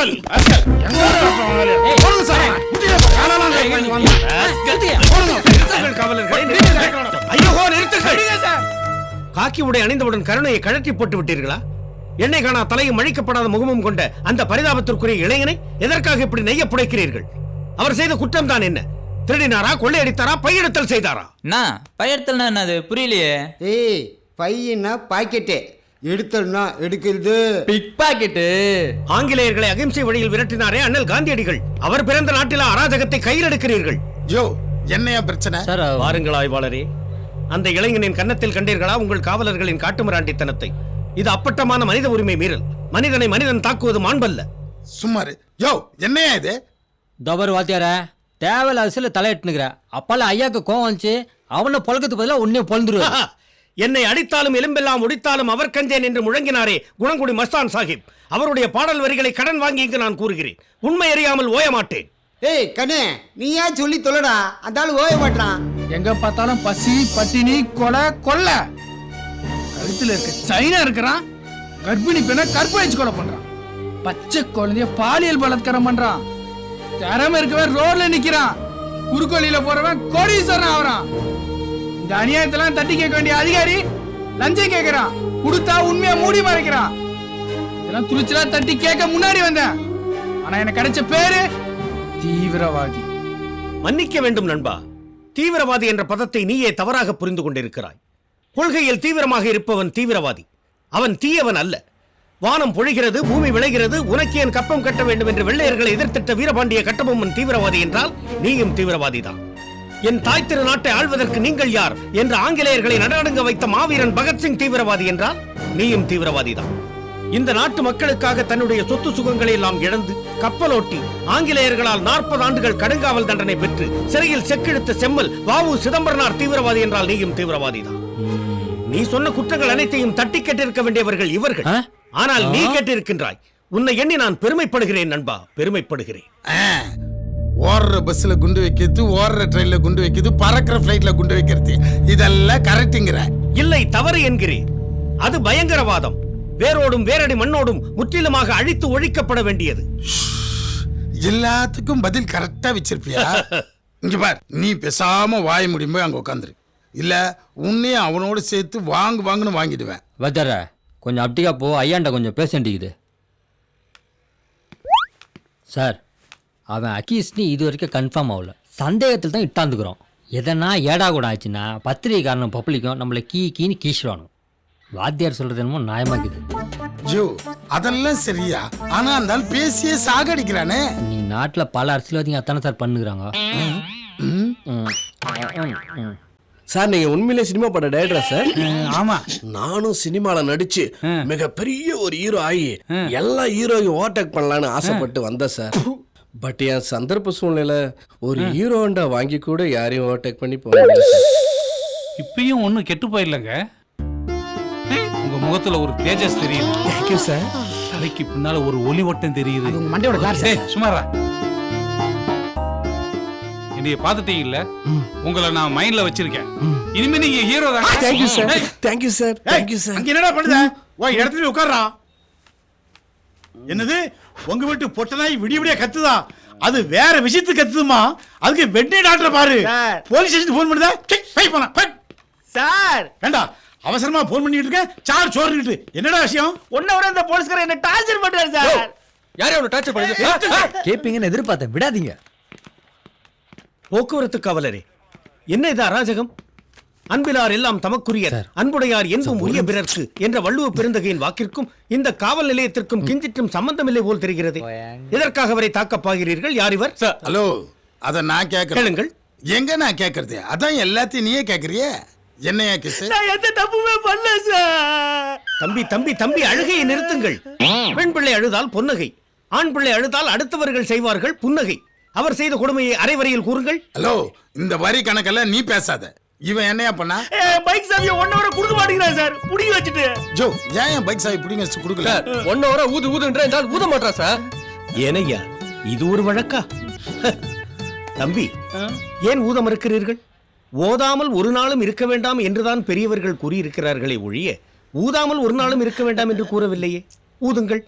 Rascal எங்க போடுங்க sir காலலாம் வாங்க போடுங்க காவலர்களே ஐயோ நிறுத்துங்கள் சார் காக்கி உடை அணிந்தவுடன் கருணையை கழற்றி போட்டு விட்டீர்களா எண்ணெய் காணா தலையும் அழிக்கப்படாத முகமும் கொண்ட அந்த பரிதாபத்திற்குரிய இளைஞனை எதற்காக இப்படி நெய்ய புடைக்கிறீர்கள் அவர் செய்த குற்றம் தான் என்ன திருடினாரா கொள்ளையடித்தாரா பையெடுத்தல் செய்தாரா பையெடுத்தல்னா என்னது புரியலையே ஏய் பையனா பாக்கெட்டு எடுத்தல்னா எடுக்கிறது பிக் பாக்கெட்டு ஆங்கிலேயர்களை அகிம்சை வழியில் விரட்டினாரே அண்ணல் காந்தியடிகள் அவர் பிறந்த நாட்டில் அராஜகத்தை கையில் எடுக்கிறீர்கள் யோ என்னையா பிரச்சனை வாருங்கள் ஆய்வாளரே அந்த இளைஞனின் கன்னத்தில் கண்டீர்களா உங்கள் காவலர்களின் காட்டுமிராண்டித்தனத்தை இது அப்பட்டமான மனித உரிமை மீறல் மனிதனை மனிதன் தாக்குவது மாண்பல்ல சும்மாரு யோ என்னையா இது தவறு வாத்தியார தேவையில்ல அரசியல தலையிட்டுனுக்குற அப்பால ஐயாக்கு கோவம் வந்துச்சு அவனை பொழக்கத்துக்கு பதிலாக உன்னே பொழந்துருவா என்னை அடித்தாலும் எலும்பெல்லாம் ஒடித்தாலும் அவர் கஞ்சேன் என்று முழங்கினாரே குணங்குடி மஸ்தான் சாஹிப் அவருடைய பாடல் வரிகளை கடன் வாங்கி இங்கு நான் கூறுகிறேன் உண்மை அறியாமல் ஓய மாட்டேன் ஏய் கண்ணே நீயா சொல்லி தொலைடா அந்தாலும் ஓய மாட்டான் எங்க பார்த்தாலும் பசி பட்டினி கொலை கொள்ளை கழுத்துல இருக்க சைனா இருக்கிறான் கர்ப்பிணி பெண்ணை கற்பழிச்சு கொலை பண்றான் பச்சை குழந்தைய பாலியல் பலாத்காரம் பண்றான் திறமை இருக்கவன் ரோட்ல நிக்கிறான் குறுக்கோழியில போறவன் கோடீஸ்வரன் ஆவறான் இந்த அநியாயத்தெல்லாம் தட்டி கேட்க வேண்டிய அதிகாரி லஞ்சம் கேட்கிறான் கொடுத்தா உண்மையா மூடி மறைக்கிறான் இதெல்லாம் துணிச்சலா தட்டி கேட்க முன்னாடி வந்தேன் ஆனா எனக்கு கிடைச்ச பேரு தீவிரவாதி. மன்னிக்க வேண்டும் நண்பா தீவிரவாதி என்ற பதத்தை நீயே தவறாக புரிந்து கொண்டிருக்கிறாய் கொள்கையில் தீவிரமாக இருப்பவன் தீவிரவாதி அவன் தீயவன் அல்ல வானம் பொழிகிறது பூமி விளைகிறது உனக்கு ஏன் கப்பம் கட்ட வேண்டும் என்று வெள்ளையர்களை எதிர்த்திட்ட வீரபாண்டிய கட்டபொம்மன் தீவிரவாதி என்றால் நீயும் தீவிரவாதிதான் என் தாய் திரு நாட்டை ஆள்வதற்கு நீங்கள் யார் என்று ஆங்கிலேயர்களை நடநடுங்க வைத்த மாவீரன் பகத்சிங் தீவிரவாதி என்றால் நீயும் தீவிரவாதிதான் இந்த நாட்டு மக்களுக்காக தன்னுடைய சொத்து சுகங்களை எல்லாம் இழந்து கப்பலோட்டி ஆங்கிலேயர்களால் 40 ஆண்டுகள் கடுங்காவல் தண்டனை பெற்று சிறையில் செக்கெடுத்த செம்மல் வாவு சிதம்பரனார் தீவிரவாதி என்றால் நீயும் தீவிரவாதிதான் நீ சொன்ன குற்றங்கள் அனைத்தையும் தட்டி கேட்டிருக்க வேண்டியவர்கள் இவர்கள் ஆனால் நீ கேட்டிருக்கின்றாய் உன்னை எண்ணி நான் பெருமைப்படுகிறேன் நண்பா பெருமைப்படுகிறேன் ஓடுற பஸ்ல குண்டு வைக்கிறது ஓடுற ட்ரெயின்ல குண்டு வைக்கிறது பறக்கிற பிளைட்ல குண்டு வைக்கிறது இதெல்லாம் கரெக்ட்ங்கற இல்லை தவறு என்கிறேன் அது பயங்கரவாதம் வேரோடும் வேரடி மண்ணோடும் முற்றிலுமாக அழித்து ஒழிக்கப்பட வேண்டியது எல்லாத்துக்கும் பதில் கரெக்டா வச்சிருப்பியா இங்க பார் நீ பேசாம வாய முடியும்போது அங்க உட்காந்துரு இல்ல உன்னையும் அவனோடு சேர்த்து வாங்குன்னு வாங்கிடுவேன் வாத்தியார கொஞ்சம் அப்படிக்கா போ ஐயாண்ட கொஞ்சம் பேச வேண்டியது சார் அவன் அக்கீஸ்னி இது வரைக்கும் கன்ஃபார்ம் ஆகல சந்தேகத்தில் தான் இட்டாந்துக்கிறோம் எதனா ஏடா கூட ஆச்சுன்னா பத்திரிகைக்காரனும் பப்ளிக்கும் நம்மளை கீன்னு கீசுவானு வாத்தியார் சொல்றது என்னமோ நியாயமாக்குது ஜோ அதெல்லாம் சரியா ஆனா அந்த பேசியே சாகடிக்கிறானே நீ நாட்டுல பல அரசியல்வாதிங்க அத்தானே சார் பண்ணுகிறாங்க சார் நீங்க உண்மையிலே சினிமா பட டைரக்டரா சார் ஆமா நானும் சினிமால நடிச்சு மிகப்பெரிய ஒரு ஹீரோ ஆகி எல்லா ஹீரோயும் ஓவர்டேக் பண்ணலான்னு ஆசைப்பட்டு வந்தேன் சார் பட் என் சந்தர்ப்ப சூழ்நிலை ஒரு ஹீரோண்டா வாங்கி கூட யாரையும் ஓவர்டேக் பண்ணி போக இப்பயும் ஒன்னும் கெட்டு போயிடலங்க உங்க முகத்துல ஒரு தேஜஸ் தெரியுது. Thank you sir. தலைக்கு பின்னால ஒரு ஒளி ஓட்டம் தெரியுது. அது உங்க மண்டையோட கிளாஸ். சுமாரா என்னைய பாத்துட்டீங்கல்ல உங்களை நான் மைண்ட்ல வச்சிருக்கேன் இனிமே நீங்க ஹீரோ தான். Thank you sir. Thank you sir. Thank you sir. அங்க என்னடா பண்ணுத ஓ இடத்துல உட்கார்றா என்னது உங்க வீட்டு பொட்டனாய் விடிய விடிய கத்துதா அது வேற விஷயத்துக்கு கத்துதுமா அதுக்கு வெட்டி டாக்டர் பாரு போலீஸ் ஸ்டேஷன் ஃபோன் பண்ணுதா பை போனா சார் வேண்டா அவசரமா போன் பண்ணிட்டு இருக்கேன் சார் சோறிட்டு என்னடா விஷயம் ஒன்ன வர அந்த போலீஸ்காரர் என்ன டார்ச்சர் பண்றாரு சார் யாரே அவனை டார்ச்சர் பண்ணுது கேப்பீங்கன்னு எதிர்பார்த்தேன் விடாதீங்க போக்குவரத்து காவலரே என்ன இது அராஜகம் அன்பிலார் எல்லாம் தமக்குரியர் அன்புடையார் என்பும் உரிய பிறர்க்கு என்ற வள்ளுவ பெருந்தகையின் வாக்கிற்கும் இந்த காவல் நிலையத்திற்கும் கிஞ்சிற்றும் சம்பந்தமில்லை போல் தெரிகிறது எதற்காக அவரை தாக்கப்பாகிறீர்கள் யார் இவர் ஹலோ அத நான் கேளுங்கள் எங்க நான் கேக்குறது அதான் எல்லாத்தையும் நீயே கேக்குறியே என்னையா கிஸ் நான் எந்த தப்புமே பண்ணல சார் தம்பி தம்பி தம்பி அழுகையை நிறுத்துங்கள் பெண் பிள்ளை அழுதால் பொன்னகை ஆண் பிள்ளை அழுதால் அடுத்தவர்கள் செய்வார்கள் புன்னகை அவர் செய்த கொடுமையை அரைவரையில் கூறுங்கள் ஹலோ இந்த வரி கணக்கெல்லாம் நீ பேசாத இவன் என்னையா பண்ணா பைக் சாவியை 1 ஹவர் கொடுக்க மாட்டேங்கிறான் சார் புடிங்க வச்சிட்டு ஜோ ஏன் பைக் சாவி புடிங்க வச்சு கொடுக்கல 1 ஹவர் ஊதுன்ற என்றால் ஊத மாட்டா சார் ஏனையா இது ஒரு வழக்கா தம்பி ஏன் ஊத மறுக்கிறீர்கள் ஓதாமல் ஒரு நாளும் இருக்க வேண்டாம் என்றுதான் பெரியவர்கள் கூறியிருக்கிறார்களே ஒழிய ஊதாமல் ஒரு நாளும் இருக்க வேண்டாம் என்று கூறவில்லையே ஊதுங்கள்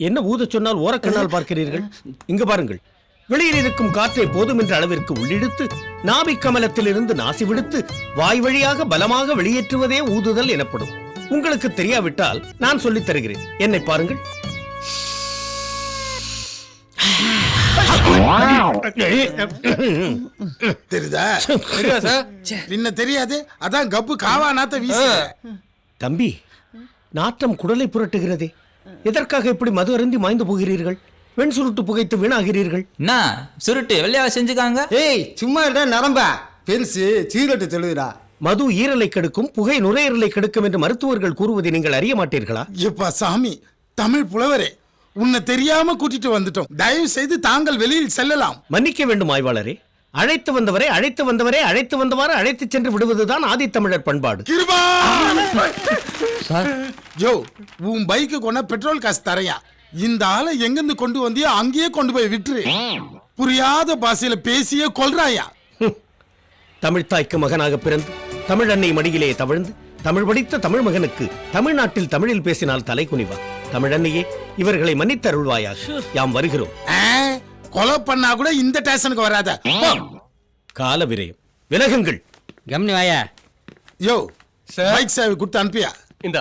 என்ன ஊத சொன்னால் ஓரக்கண்ணால் பார்க்கிறீர்கள்? இங்கு பாருங்கள். வெளியில் இருக்கும் காற்றை போதுமென்ற அளவிற்கு உள்ளிழுத்து நாபிக் கமலத்திலிருந்து நாசி விடுத்து வாய் வழியாக பலமாக வெளியேற்றுவதே ஊதுதல் எனப்படும். உங்களுக்கு தெரியாவிட்டால் நான் சொல்லித் தருகிறேன். என்னை பாருங்கள். தெரியுதா பின்ன தெரியாது. அதான் கப்பு காவா நாத்த வீச. தம்பி, நாற்றம் குடலை புரட்டுகிறதே. எதற்காக இப்படி மது அருந்தி மாய்ந்து போகிறீர்கள்? வெண் சுருட்டு புகைத்து வீணாகிறீர்கள். என்ன சுருட்டு வெள்ளையாவ செஞ்சுக்காங்க? ஏய் சும்மா இல்ல நரம்பா பெருசு சீரட்டு சொல்லுடா. மது ஈரலை கெடுக்கும், புகை நுரையீரலை கெடுக்கும் என்று மருத்துவர்கள் கூறுவதை நீங்கள் அறிய மாட்டீர்களா? எப்பா சாமி, தமிழ் புலவரே, உன்னை தெரியாம கூட்டிட்டு வந்துட்டோம். தயவு செய்து தாங்கள் வெளியில் செல்லலாம். மன்னிக்க வேண்டும் ஆய்வாளரே. அழைத்து வந்தவரை அழைத்து வந்தவாறு அழைத்து சென்று விடுவதுதான் ஆதித்தமிழர் பண்பாடு. கிருபா சார் ஜோ, உன் பைக்கு கொண்ட பெட்ரோல் காசு தரையா. இந்த ஆளை எங்கிருந்து கொண்டு வந்தியோ அங்கேயே கொண்டு போய் விட்டுரு. புரியாத பாசையில பேசியே கொல்றாயா. தமிழ் தாய்க்கு மகனாக பிறந்து தமிழ் அன்னை மடியிலே தவழ்ந்து தமிழ் படித்த தமிழ் மகனுக்கு தமிழ்நாட்டில் தமிழில் பேசினால் தலை குனிவா. தமிழன்னையே, இவர்களை மன்னித்தருள்வாயாக. யாம் வருகிறோம். கொலை பண்ணா கூட இந்த ஸ்டேஷனுக்கு வராத. கால விரயம். விலகுங்கள். கம்னி வாயா. யோ, பைக் சேவை கொடுத்து அனுப்பியா? இந்த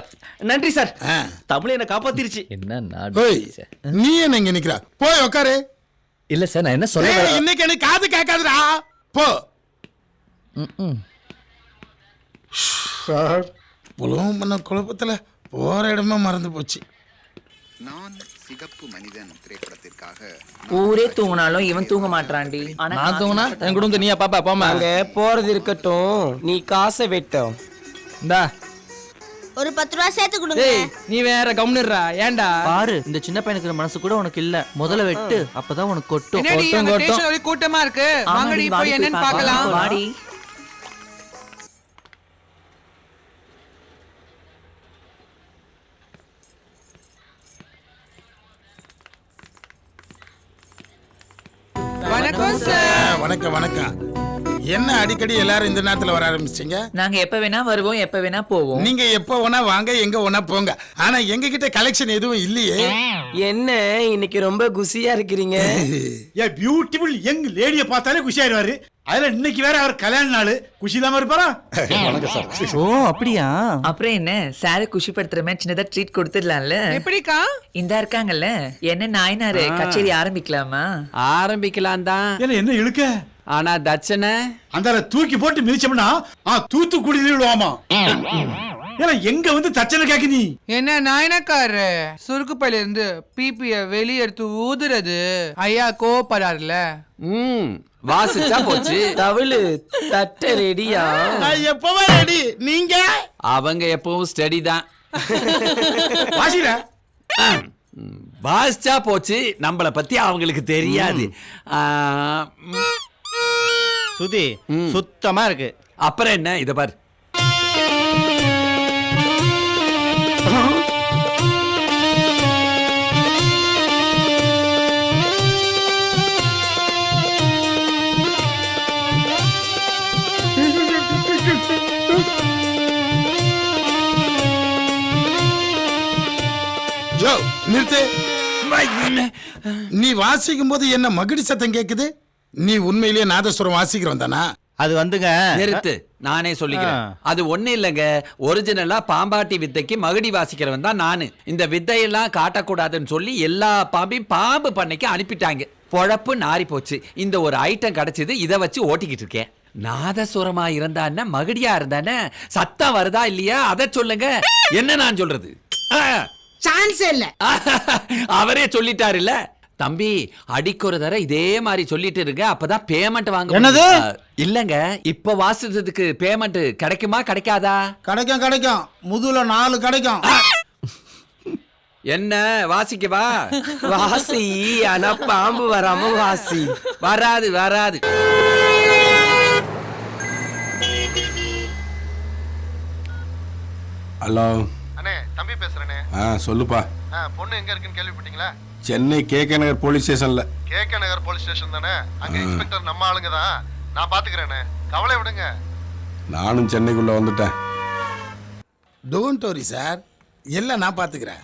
நன்றி சார். ஆ. தமிழ் என்ன காப்பாத்திருச்சு. என்ன நாடு ஓய், நீ என்ன இங்க நிக்கிற? போய் உட்காரு. இல்ல சார், நான் என்ன ஏய், இன்னைக்கு எனக்கு காது கேட்காதுடா. போ. புலவும் பண்ண குழப்பத்துல போற இடமா மறந்து போச்சு. நான் சிகப்பு மனிதன் திரைப்படத்திற்காக ஊரே தூங்கினாலும் இவன் தூங்க மாட்டான்டி. நான் தூங்கினா என் குடும்பத்தை நீயா பாப்பா போமா. அங்க போறது இருக்கட்டும், நீ காசை வெட்டும். இந்தா ஒரு 10 ரூபா சேர்த்து கொடுங்க. நீ வேற கம்னுறா. ஏன்டா பாரு, இந்த சின்ன பையனுக்கு மனசு கூட உனக்கு இல்ல. முதல்ல வெட்டு, அப்பதான் உனக்கு கொட்டும். கூட்டமா இருக்கு. வாங்கடி, போய் என்னன்னு பார்க்கலாம். வாடி. வணக்கம் வணக்கம். என்ன அடிக்கடி எல்லாரும் இந்த நேரத்துல வர ஆரம்பிச்சீங்க? நாங்க எப்ப வேணா வருவோம், எப்ப வேணா போவோம். நீங்க எப்ப வேணா வாங்க, எங்க வேணா போங்க. ஆனா எங்க கிட்ட கலெக்ஷன் எதுவும் இல்லையே. என்ன இன்னைக்கு ரொம்ப குசியா இருக்கிறீங்க? ஏ பியூட்டிஃபுல் யங் லேடியை பார்த்தாலே குஷி ஆயிடுவாரு. அதுல இன்னைக்கு வேற அவர் கல்யாண நாள், குஷி இல்லாம இருப்பாரா? ஓ அப்படியா? அப்புறம் என்ன, சாரை குஷிப்படுத்துற மாதிரி சின்னதா ட்ரீட் கொடுத்துடலாம்ல. எப்படிக்கா? இந்த இருக்காங்கல்ல, என்ன நாயனாரு, கச்சேரி ஆரம்பிக்கலாமா? ஆரம்பிக்கலாம் தான். என்ன இழுக்க? ஆனா தட்சணை அந்த தூக்கி போட்டு மிதிச்சோம்னா தூத்துக்குடியில விடுவாமா. ஏன்னா எங்க வந்து தச்சனை கேக்க நீ என்ன நாயனக்காரு சுருக்கு பையில இருந்து பிபிய வெளிய எடுத்து ஊதுறது. ஐயா கோபப்படாருல. வாசிச்சா போச்சு. தவிழு தட்ட ரெடியா? எப்பவா ரெடி? நீங்க அவங்க எப்பவும் ஸ்டடி தான். வாசில வாசிச்சா போச்சு. நம்மள பத்தி அவங்களுக்கு தெரியாது. சுதி சுத்தமா இருக்கு. அப்புறம் என்ன, இத பாரு. நிறுத்து. நீ வாசிக்கும் போது என்ன மகிடி சத்தம் கேக்குது? நீ உண்மையிலேயே நாதஸ்வரம் வாசிக்கிறோம் தானா? அது வந்துங்க. நிறுத்து, நானே சொல்லிக்கிறேன். அது ஒண்ணு இல்லைங்க. ஒரிஜினலா பாம்பாட்டி வித்தைக்கு மகுடி வாசிக்கிறவன் தான் நானு. இந்த வித்தையெல்லாம் காட்டக்கூடாதுன்னு சொல்லி எல்லா பாம்பையும் பாம்பு பண்ணைக்கு அனுப்பிட்டாங்க. பொழப்பு நாரி போச்சு. இந்த ஒரு ஐட்டம் கிடைச்சது, இதை வச்சு ஓட்டிக்கிட்டு இருக்கேன். நாதசுரமா இருந்தானே மகுடியா இருந்தானே சத்தம் வருதா இல்லையா அதை சொல்லுங்க. என்ன நான் சொல்றது? சான்ஸ் இல்ல. அவரே சொல்லிட்டாரு இல்ல. தம்பி, அடிக்கு ஒரு தடவை இதே மாதிரி சொல்லிட்டு இருங்க, அப்பதான் பேமெண்ட் வாங்க. என்னது? இல்லங்க, இப்ப வாசிச்சதுக்கு பேமெண்ட் கிடைக்குமா கிடைக்காதா? கிடைக்கும். முதுல 4 கிடைக்கும். என்ன வாசிக்கவா? வாசி, ஆனா பாம்பு வராம வாசி. வராது. ஹலோ அண்ணே, தம்பி பேசுறேனே. சொல்லுப்பா. பொண்ணு எங்க இருக்குன்னு கேள்விப்பட்டீங்களா? சென்னை கேகே நகர் போலீஸ் ஸ்டேஷன்ல. கேகே நகர் போலீஸ் ஸ்டேஷன் தானே? அங்க இன்ஸ்பெக்டர் நம்ம ஆளுங்க தான். நான் பாத்துக்கிறேனே, கவலை விடுங்க. நானும் சென்னைக்குள்ள வந்துட்டேன். டோன்ட் வரி சார், எல்லாம் நான் பாத்துக்கிறேன்.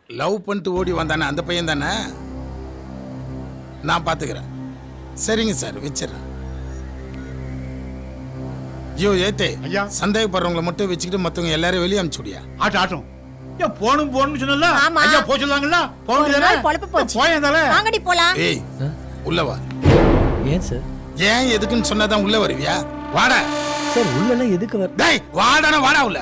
லவ் பண்ணிட்டு ஓடி வந்தானே அந்த பையன் தானே? நான் பார்த்துக்கிறேன். சரிங்க சார், வச்சிடறேன். ஐயோ ஏத்தே, ஐயா. சந்தேகப்படுறவங்களை மட்டும் வச்சுக்கிட்டு மற்றவங்க எல்லாரும் வெளியே அனுப்பிச்சுடியா? ஆட்டும் ஏன் போகணும்னு சொன்னல? ஆமா. ஐயா போக சொல்லாங்கல்ல? ஒரு நாள் பொழப்பு போச்சு. போயதால வாங்கடி போலாம். ஏய் உள்ள வா. ஏன் சார்? ஏன் எதுக்குன்னு சொன்னாதான் உள்ள வருவியா? வாடா சார் உள்ளெல்லாம் எதுக்கு வர? டேய் வாடானா வாடா உள்ள.